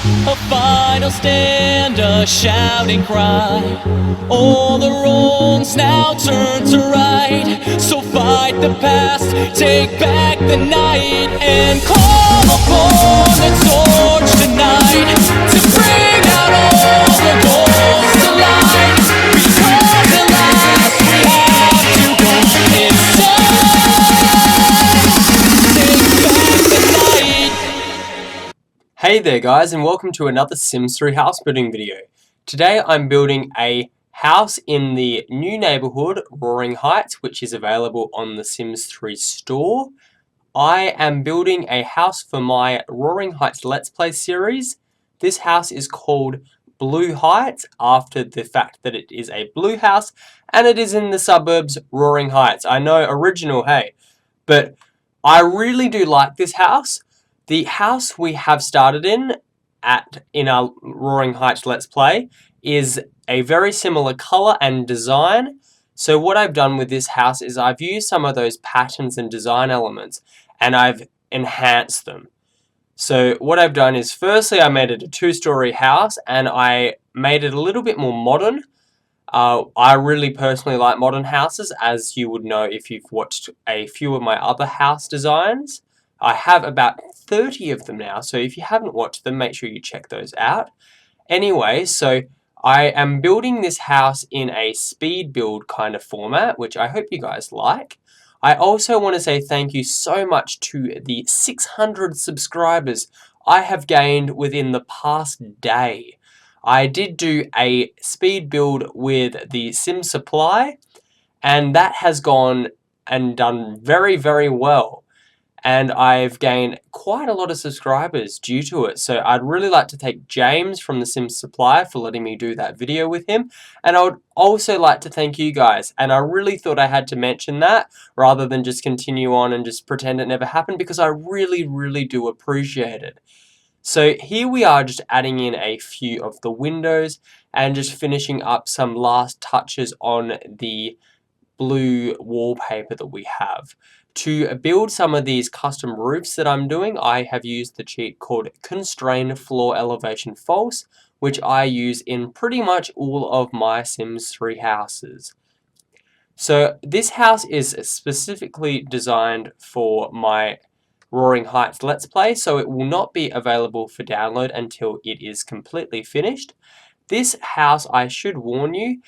A final stand, a shouting cry. All the wrongs now turn to right. So fight the past, take back the night, and call upon the torch tonight to bring out all the goals to light. Because at last we have to go inside. Take back the night. Hey there guys, and welcome to another Sims 3 house building video. Today I'm building a house in the new neighborhood Roaring Heights, which is available on the Sims 3 store. I am building a house for my Roaring Heights Let's Play series. This house is called Blue Heights after the fact that it is a blue house and it is in the suburbs Roaring Heights. I know, original, hey, but I really do like this house. The house we have started in our Roaring Heights Let's Play is a very similar color and design. So what I've done with this house is I've used some of those patterns and design elements and I've enhanced them. So what I've done is firstly I made it a two-story house and I made it a little bit more modern. I really personally like modern houses, as you would know if you've watched a few of my other house designs. I have about 30 of them now, so if you haven't watched them, make sure you check those out. Anyway, so I am building this house in a speed build kind of format, which I hope you guys like. I also want to say thank you so much to the 600 subscribers I have gained within the past day. I did do a speed build with the Sim Supply, and that has gone and done very, very well. And I've gained quite a lot of subscribers due to it. So I'd really like to thank James from the Sims Supply for letting me do that video with him. And I would also like to thank you guys. And I really thought I had to mention that rather than just continue on and just pretend it never happened, because I really, really do appreciate it. So here we are, just adding in a few of the windows and just finishing up some last touches on the blue wallpaper that we have. To build some of these custom roofs that I'm doing, I have used the cheat called Constrain Floor Elevation False, which I use in pretty much all of my Sims 3 houses. So this house is specifically designed for my Roaring Heights Let's Play, so it will not be available for download until it is completely finished. This house, I should warn you,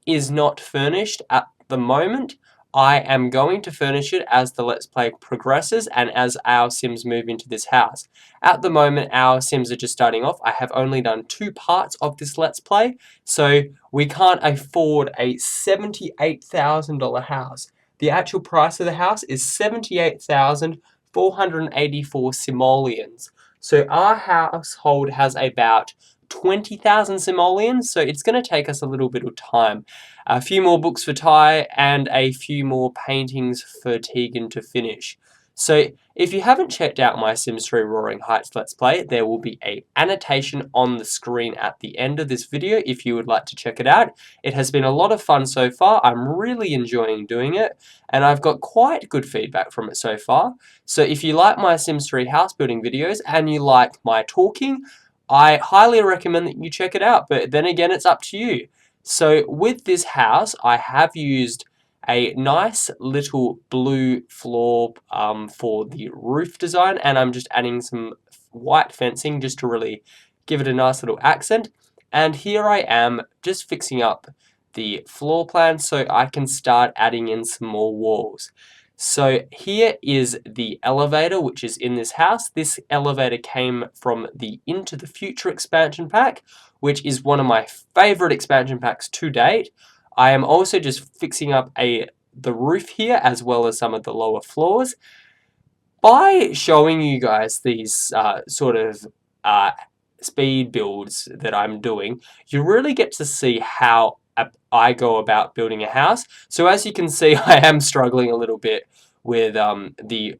is not furnished at the moment. I am going to furnish it as the Let's Play progresses and as our Sims move into this house. At the moment, our Sims are just starting off. I have only done 2 parts of this Let's Play, so we can't afford a $78,000 house. The actual price of the house is 78,484 simoleons. So our household has about 20,000 simoleons, so it's going to take us a little bit of time. A few more books for Ty and a few more paintings for Tegan to finish. So if you haven't checked out my Sims 3 Roaring Heights Let's Play, there will be an annotation on the screen at the end of this video if you would like to check it out. It has been a lot of fun so far. I'm really enjoying doing it, and I've got quite good feedback from it so far. So if you like my Sims 3 house building videos and you like my talking, I highly recommend that you check it out, but then again, it's up to you. So with this house, I have used a nice little blue floor for the roof design, and I'm just adding some white fencing just to really give it a nice little accent. And here I am just fixing up the floor plan so I can start adding in some more walls. So here is the elevator which is in this house. This elevator came from the Into the Future expansion pack, which is one of my favorite expansion packs to date. I am also just fixing up the roof here as well as some of the lower floors. By showing you guys these sort of speed builds that I'm doing, you really get to see how I go about building a house. So as you can see, I am struggling a little bit with the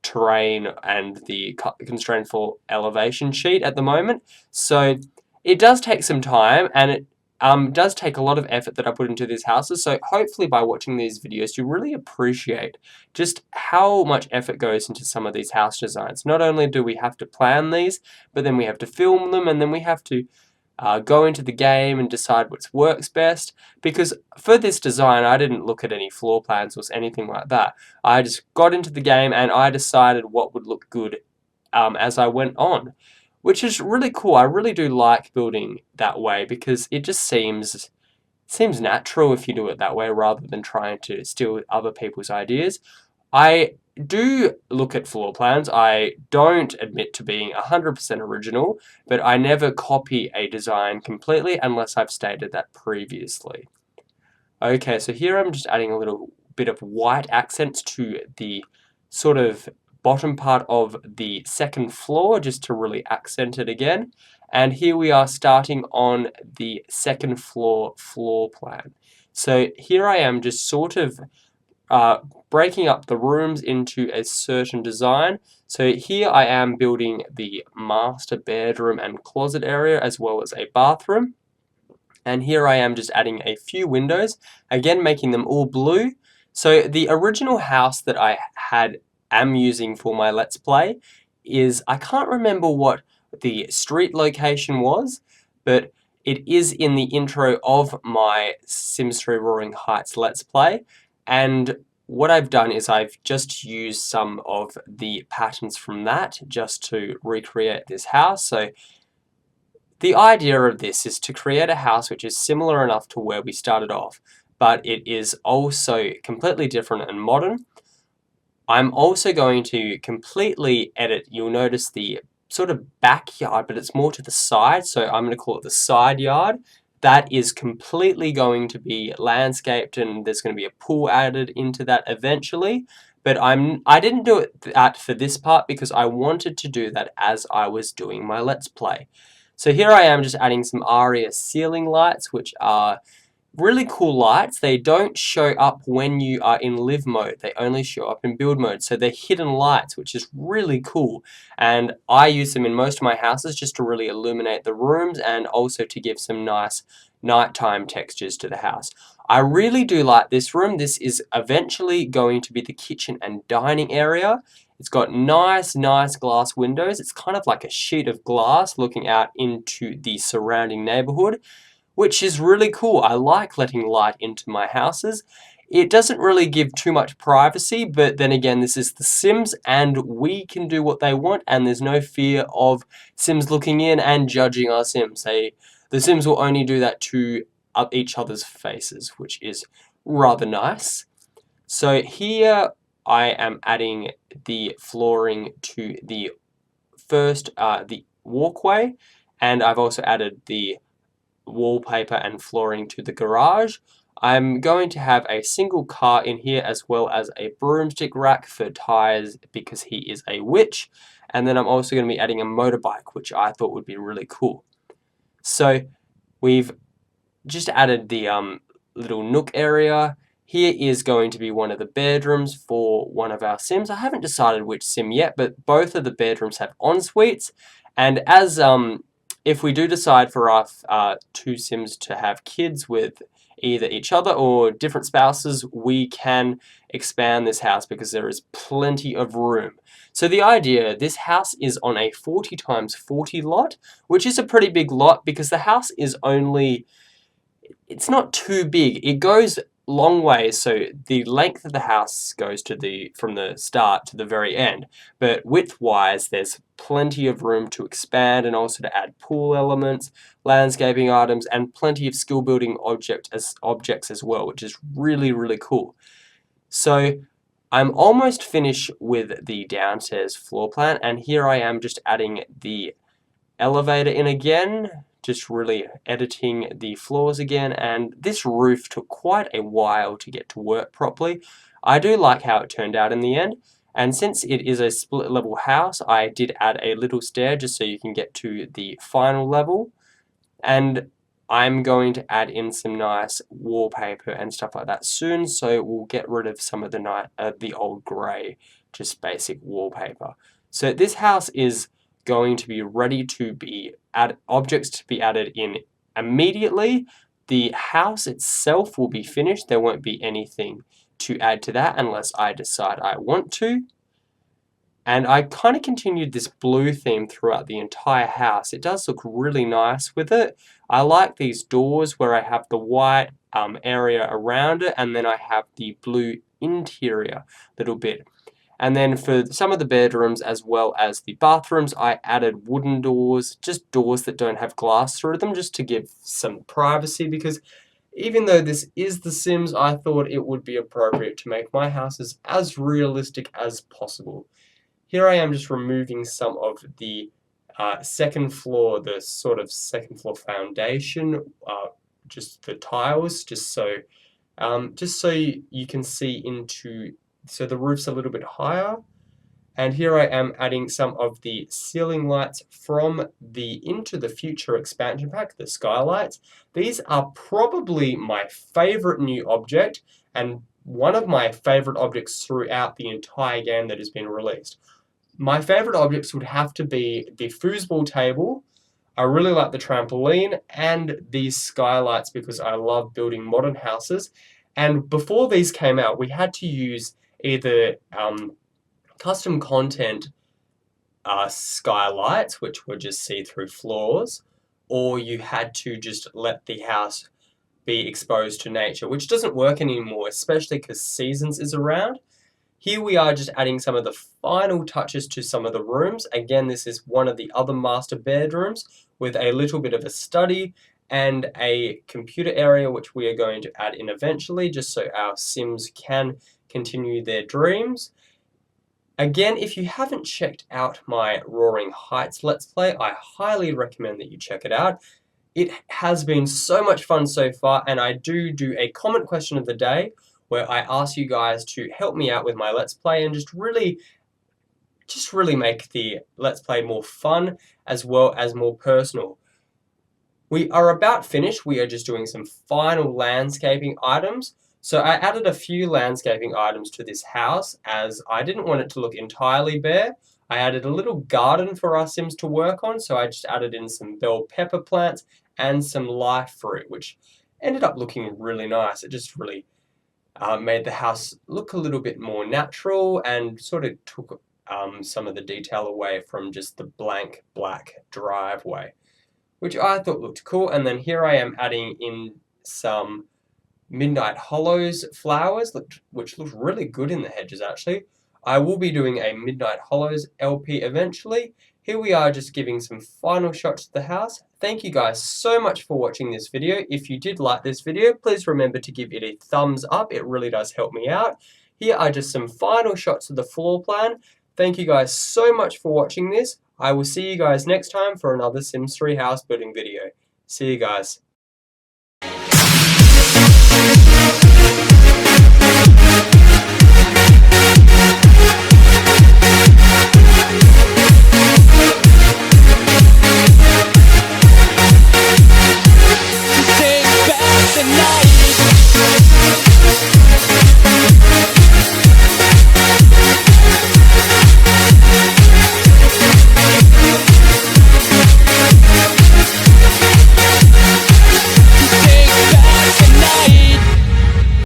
terrain and the constraint for elevation sheet at the moment. So it does take some time, and does take a lot of effort that I put into these houses, so hopefully by watching these videos you really appreciate just how much effort goes into some of these house designs. Not only do we have to plan these, but then we have to film them, and then we have to go into the game and decide what works best. Because for this design, I didn't look at any floor plans or anything like that. I just got into the game and I decided what would look good as I went on, which is really cool. I really do like building that way because it just seems natural if you do it that way rather than trying to steal other people's ideas. I do look at floor plans. I don't admit to being 100% original, but I never copy a design completely unless I've stated that previously. Okay, so here I'm just adding a little bit of white accents to the sort of bottom part of the second floor just to really accent it again. And here we are starting on the second floor plan. So here I am just sort of breaking up the rooms into a certain design. So here I am building the master bedroom and closet area as well as a bathroom. And here I am just adding a few windows, again making them all blue. So the original house that I am using for my Let's Play is, I can't remember what the street location was, but it is in the intro of my Sims 3 Roaring Heights Let's Play. And what I've done is I've just used some of the patterns from that just to recreate this house. So the idea of this is to create a house which is similar enough to where we started off, but it is also completely different and modern. I'm also going to completely edit, you'll notice the sort of backyard, but it's more to the side, so I'm going to call it the side yard. That is completely going to be landscaped, and there's going to be a pool added into that eventually. But I didn't do that for this part because I wanted to do that as I was doing my Let's Play. So here I am just adding some ARIA ceiling lights, which are really cool lights. They don't show up when you are in live mode. They only show up in build mode. So they're hidden lights, which is really cool. And I use them in most of my houses just to really illuminate the rooms and also to give some nice nighttime textures to the house. I really do like this room. This is eventually going to be the kitchen and dining area. It's got nice glass windows. It's kind of like a sheet of glass looking out into the surrounding neighborhood, which is really cool. I like letting light into my houses. It doesn't really give too much privacy, but then again, this is The Sims and we can do what they want, and there's no fear of Sims looking in and judging our Sims. The Sims will only do that to each other's faces, which is rather nice. So here I am adding the flooring to the first, the walkway, and I've also added the wallpaper and flooring to the garage. I'm going to have a single car in here as well as a broomstick rack for tires because he is a witch, and then I'm also going to be adding a motorbike, which I thought would be really cool. So we've just added the little nook area. Here is going to be one of the bedrooms for one of our Sims. I haven't decided which Sim yet, but both of the bedrooms have en-suites, and as if we do decide for our two Sims to have kids with either each other or different spouses, we can expand this house because there is plenty of room. So the idea, this house is on a 40 × 40 lot, which is a pretty big lot because the house is only, it's not too big. It goes long ways, so the length of the house goes to from the start to the very end, but width-wise there's plenty of room to expand and also to add pool elements, landscaping items, and plenty of skill building objects as well, which is really cool. So I'm almost finished with the downstairs floor plan, and here I am just adding the elevator in again, just really editing the floors again, and this roof took quite a while to get to work properly. I do like how it turned out in the end, and since it is a split level house, I did add a little stair just so you can get to the final level, and I'm going to add in some nice wallpaper and stuff like that soon, so we'll get rid of some of the old grey, just basic wallpaper. So this house is going to be ready to be objects to be added in immediately, The house itself will be finished. There won't be anything to add to that unless I decide I want to. And I kind of continued this blue theme throughout the entire house. It does look really nice with it. I like these doors where I have the white area around it, and then I have the blue interior little bit. And then for some of the bedrooms as well as the bathrooms, I added wooden doors, just doors that don't have glass through them, just to give some privacy, because even though this is The Sims, I thought it would be appropriate to make my houses as realistic as possible. Here I am just removing some of the second floor, the sort of second floor foundation, just the tiles, just so you can see into, so the roof's a little bit higher. And here I am adding some of the ceiling lights from the Into the Future expansion pack, the skylights. These are probably my favorite new object, and one of my favorite objects throughout the entire game that has been released. My favorite objects would have to be the foosball table. I really like the trampoline and these skylights because I love building modern houses. And before these came out, we had to use either custom content skylights, which were just see-through floors, or you had to just let the house be exposed to nature, which doesn't work anymore, especially because Seasons is around. Here we are just adding some of the final touches to some of the rooms. Again, this is one of the other master bedrooms with a little bit of a study and a computer area, which we are going to add in eventually, just so our Sims can continue their dreams. Again, if you haven't checked out my Roaring Heights Let's Play, I highly recommend that you check it out. It has been so much fun so far, and I do a comment question of the day, where I ask you guys to help me out with my Let's Play and just really make the Let's Play more fun as well as more personal. We are about finished. We are just doing some final landscaping items. So I added a few landscaping items to this house as I didn't want it to look entirely bare. I added a little garden for our Sims to work on, so I just added in some bell pepper plants and some live fruit, which ended up looking really nice. It just really made the house look a little bit more natural and sort of took some of the detail away from just the blank black driveway, which I thought looked cool. And then here I am adding in some Midnight Hollows flowers, which look really good in the hedges actually. I will be doing a Midnight Hollows LP eventually. Here we are just giving some final shots of the house. Thank you guys so much for watching this video. If you did like this video, please remember to give it a thumbs up. It really does help me out. Here are just some final shots of the floor plan. Thank you guys so much for watching this. I will see you guys next time for another Sims 3 house building video. See you guys.